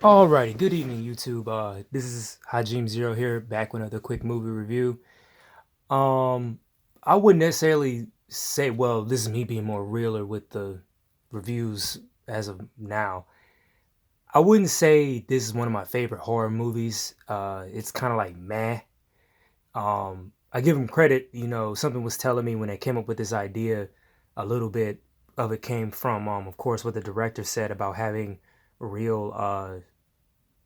Alrighty, good evening, YouTube. This is Hajim Zero here, back with another quick movie review. Um, I wouldn't necessarily say, well, this is me being more realer with the reviews as of now. I wouldn't say this is one of my favorite horror movies. It's kind of like meh. I give them credit. Something was telling me when they came up with this idea. A little bit of it came from, of course, what the director said about having real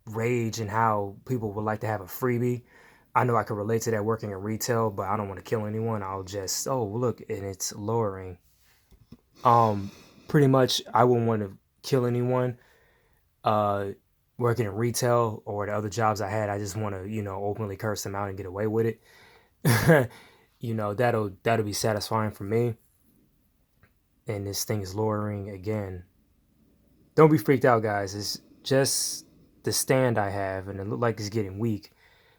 rage and how people would like to have a freebie. I know I can relate to that working in retail, but I don't want to kill anyone. I'll just, oh, look, and it's lowering. Um, Pretty much, I wouldn't want to kill anyone. Uh, Working in retail or the other jobs I had, I just want to, openly curse them out and get away with it. That'll be satisfying for me. And this thing is lowering again. Don't be freaked out, guys. It's just the stand I have, and it looked like it's getting weak.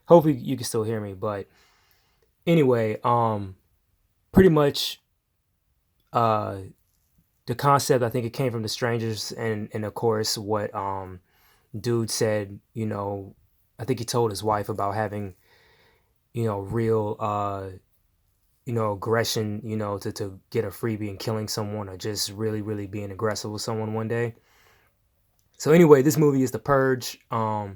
Hopefully, you can still hear me. But anyway, pretty much, uh, the concept, I think it came from The Strangers, and of course, what dude said. I think he told his wife about having real aggression, to get a freebie and killing someone, or just really really being aggressive with someone one day. So anyway, this movie is The Purge. I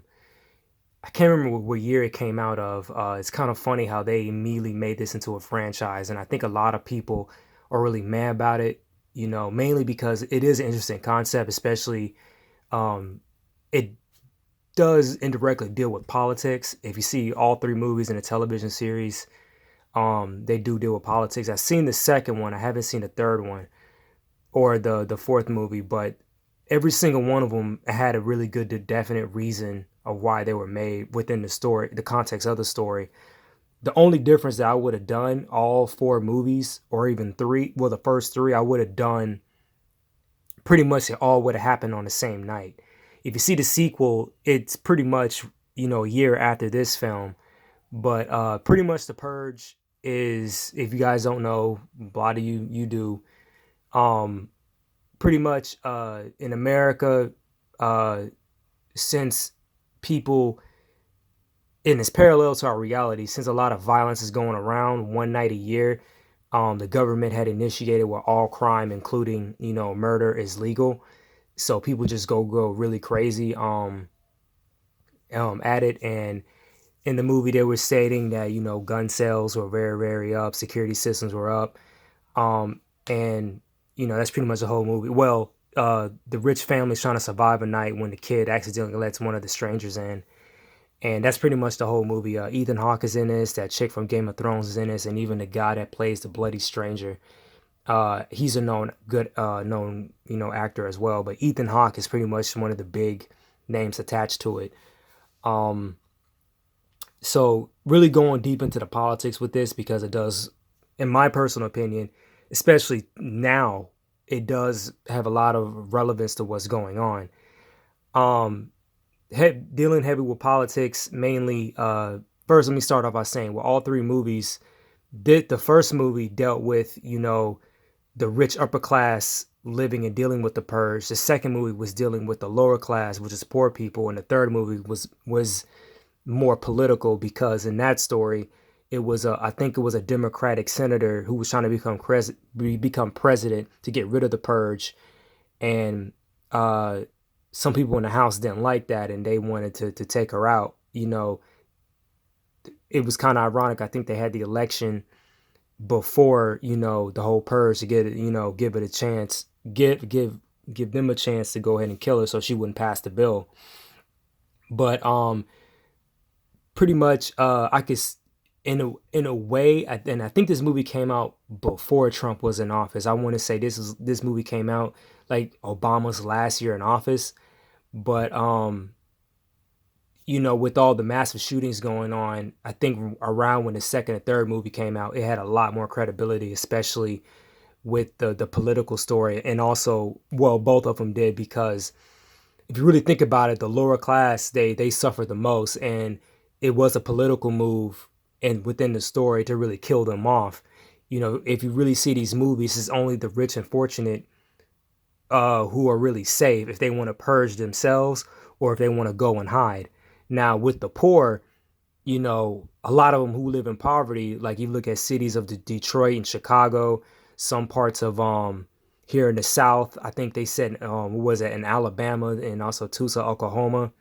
can't remember what year it came out of. It's kind of funny how they immediately made this into a franchise, and I think a lot of people are really mad about it. Mainly because it is an interesting concept, especially it does indirectly deal with politics. If you see all three movies in a television series, they do deal with politics. I've seen the second one. I haven't seen the third one or the fourth movie, but every single one of them had a really good, definite reason of why they were made within the story, the context of the story. The only difference that I would have done all four movies, or even three, well, the first three, I would have done pretty much it all would have happened on the same night. If you see the sequel, it's pretty much, a year after this film. But pretty much The Purge is, if you guys don't know, a lot of you do. Um, Pretty much in America, uh, since people, and it's parallel to our reality, since a lot of violence is going around one night a year, the government had initiated where all crime, including murder, is legal. So people just go really crazy at it. And in the movie, they were stating that gun sales were very up, security systems were up, and that's pretty much the whole movie. Well, the rich family's trying to survive a night when the kid accidentally lets one of the strangers in, and that's pretty much the whole movie. Ethan Hawke is in this. That chick from Game of Thrones is in this, and even the guy that plays the bloody stranger. He's a known actor as well. But Ethan Hawke is pretty much one of the big names attached to it. Um, so really going deep into the politics with this, because it does, in my personal opinion, especially now, it does have a lot of relevance to what's going on. Um, Dealing heavy with politics, mainly. First, let me start off by saying, well, all three movies did. The first movie dealt with the rich upper class living and dealing with the purge. The second movie was dealing with the lower class, which is poor people, and the third movie was more political, because in that story, it was I think it was a Democratic senator who was trying to become president to get rid of the purge, and some people in the House didn't like that, and they wanted to take her out. It was kind of ironic. I think they had the election before the whole purge to get it, give it a chance, give them a chance to go ahead and kill her so she wouldn't pass the bill. But pretty much I could, in a way, and I think this movie came out before Trump was in office. I want to say this movie came out like Obama's last year in office. But with all the massive shootings going on, I think around when the second and third movie came out, it had a lot more credibility, especially with the political story. And also, well, both of them did, because if you really think about it, the lower class, they suffered the most, and it was a political move and within the story to really kill them off. If you really see these movies, it's only the rich and fortunate who are really safe if they want to purge themselves or if they want to go and hide. Now, with the poor, a lot of them who live in poverty, like you look at cities of Detroit and Chicago, some parts of here in the South. I think they said what was it, in Alabama and also Tulsa, Oklahoma.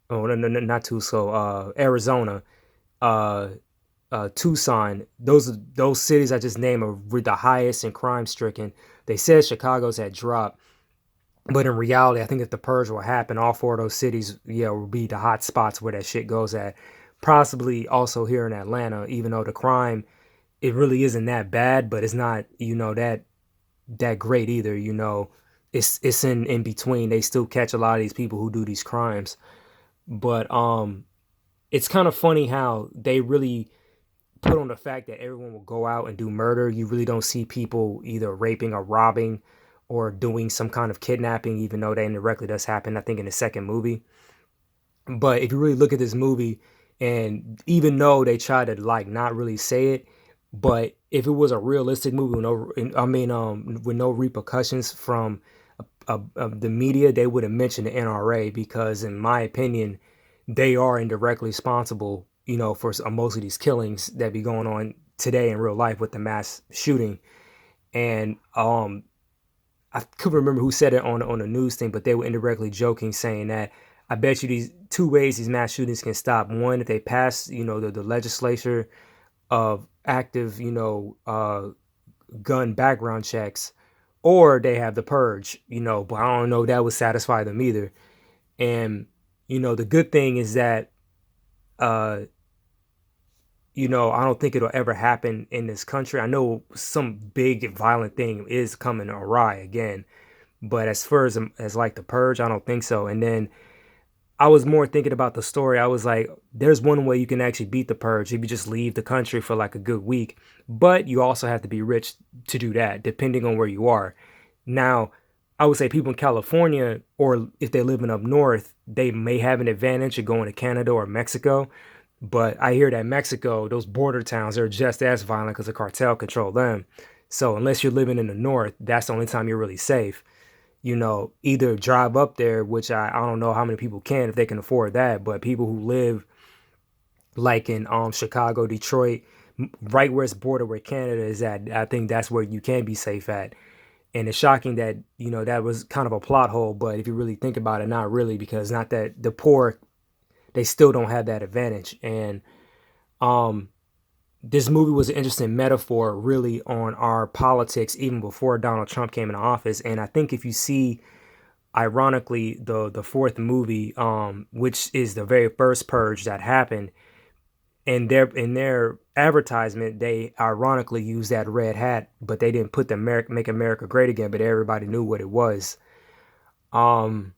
Oh, no, no, no, not Tulsa, Arizona, uh, Tucson. Those cities I just named are the highest in crime stricken. They said Chicago's had dropped, but in reality, I think if the purge will happen, all four of those cities, yeah, will be the hot spots where that shit goes at. Possibly also here in Atlanta, even though the crime, it really isn't that bad, but it's not, that great either. It's in between. They still catch a lot of these people who do these crimes, but it's kind of funny how they really put on the fact that everyone will go out and do murder. You really don't see people either raping or robbing or doing some kind of kidnapping, even though that indirectly does happen, I think, in the second movie. But if you really look at this movie, and even though they try to like not really say it, but if it was a realistic movie with with no repercussions from the media, they would have mentioned the NRA because, in my opinion, they are indirectly responsible, for most of these killings that be going on today in real life with the mass shooting. And I couldn't remember who said it on the news thing, but they were indirectly joking, saying that I bet you these two ways these mass shootings can stop. One, if they pass, the legislature of active, gun background checks, or they have the purge, but I don't know if that would satisfy them either. And, the good thing is that, I don't think it'll ever happen in this country. I know some big violent thing is coming awry again, but as far as like the purge, I don't think so. And then I was more thinking about the story. I was like, there's one way you can actually beat the purge if you just leave the country for like a good week, but you also have to be rich to do that, depending on where you are. Now, I would say people in California, or if they're living up north, they may have an advantage of going to Canada or Mexico. But I hear that Mexico, those border towns, are just as violent because the cartel control them. So unless you're living in the north, that's the only time you're really safe. Either drive up there, which I don't know how many people can if they can afford that, but people who live like in Chicago, Detroit, right where it's border where Canada is at, I think that's where you can be safe at. And it's shocking that, that was kind of a plot hole, but if you really think about it, not really, because not that the poor, they still don't have that advantage. And this movie was an interesting metaphor really on our politics even before Donald Trump came into office. And I think if you see, ironically, the fourth movie, which is the very first purge that happened, and in their advertisement, they ironically used that red hat, but they didn't put the Make America Great Again, but everybody knew what it was. And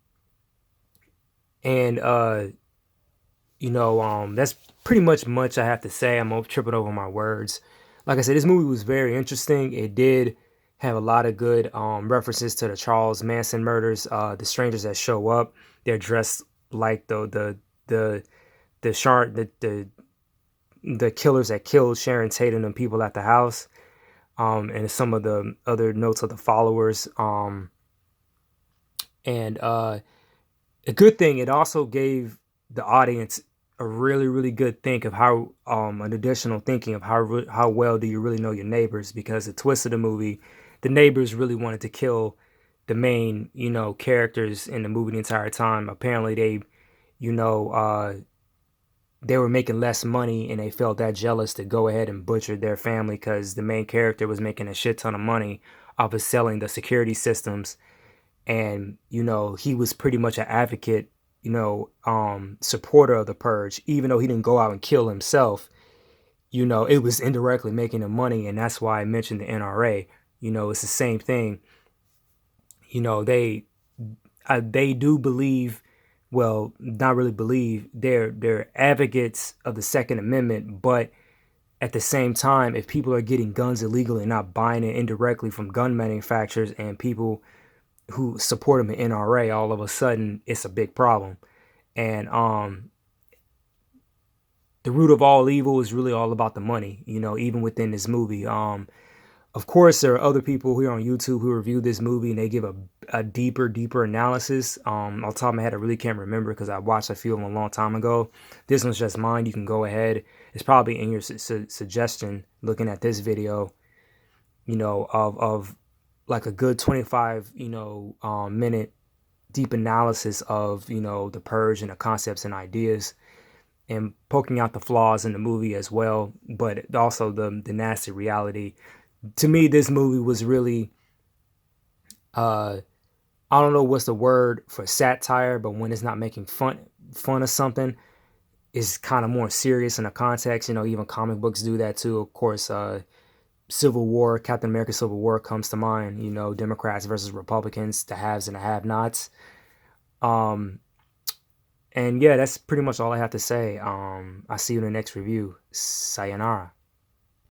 that's pretty much I have to say. I'm tripping over my words. Like I said, this movie was very interesting. It did have a lot of good references to the Charles Manson murders. The strangers that show up, they're dressed like the killers that killed Sharon Tate and people at the house. And some of the other notes of the followers. And a good thing, it also gave the audience a really, really good think of how, an additional thinking of how well do you really know your neighbors, because the twist of the movie, the neighbors really wanted to kill the main, characters in the movie the entire time. Apparently they were making less money and they felt that jealous to go ahead and butcher their family because the main character was making a shit ton of money off of selling the security systems. And, he was pretty much an advocate, supporter of the purge, even though he didn't go out and kill himself. It was indirectly making him money. And that's why I mentioned the NRA. It's the same thing. They do believe, well, not really believe, they're advocates of the Second Amendment, but at the same time, if people are getting guns illegally and not buying it indirectly from gun manufacturers and people who support them in NRA, all of a sudden it's a big problem. And the root of all evil is really all about the money, even within this movie. Of course, there are other people here on YouTube who review this movie and they give a deeper analysis. Off the top of my head, I really can't remember because I watched a few of them a long time ago. This one's just mine. You can go ahead. It's probably in your suggestion looking at this video, of like a good 25, minute deep analysis of, the Purge and the concepts and ideas, and poking out the flaws in the movie as well, but also the nasty reality. To me, this movie was really, uh, I don't know what's the word for satire, but when it's not making fun of something, it's kind of more serious in the context. Even comic books do that too. Of course, Civil War, Captain America Civil War comes to mind. Democrats versus Republicans, the haves and the have-nots. Um, and yeah, that's pretty much all I have to say. I'll see you in the next review. Sayonara.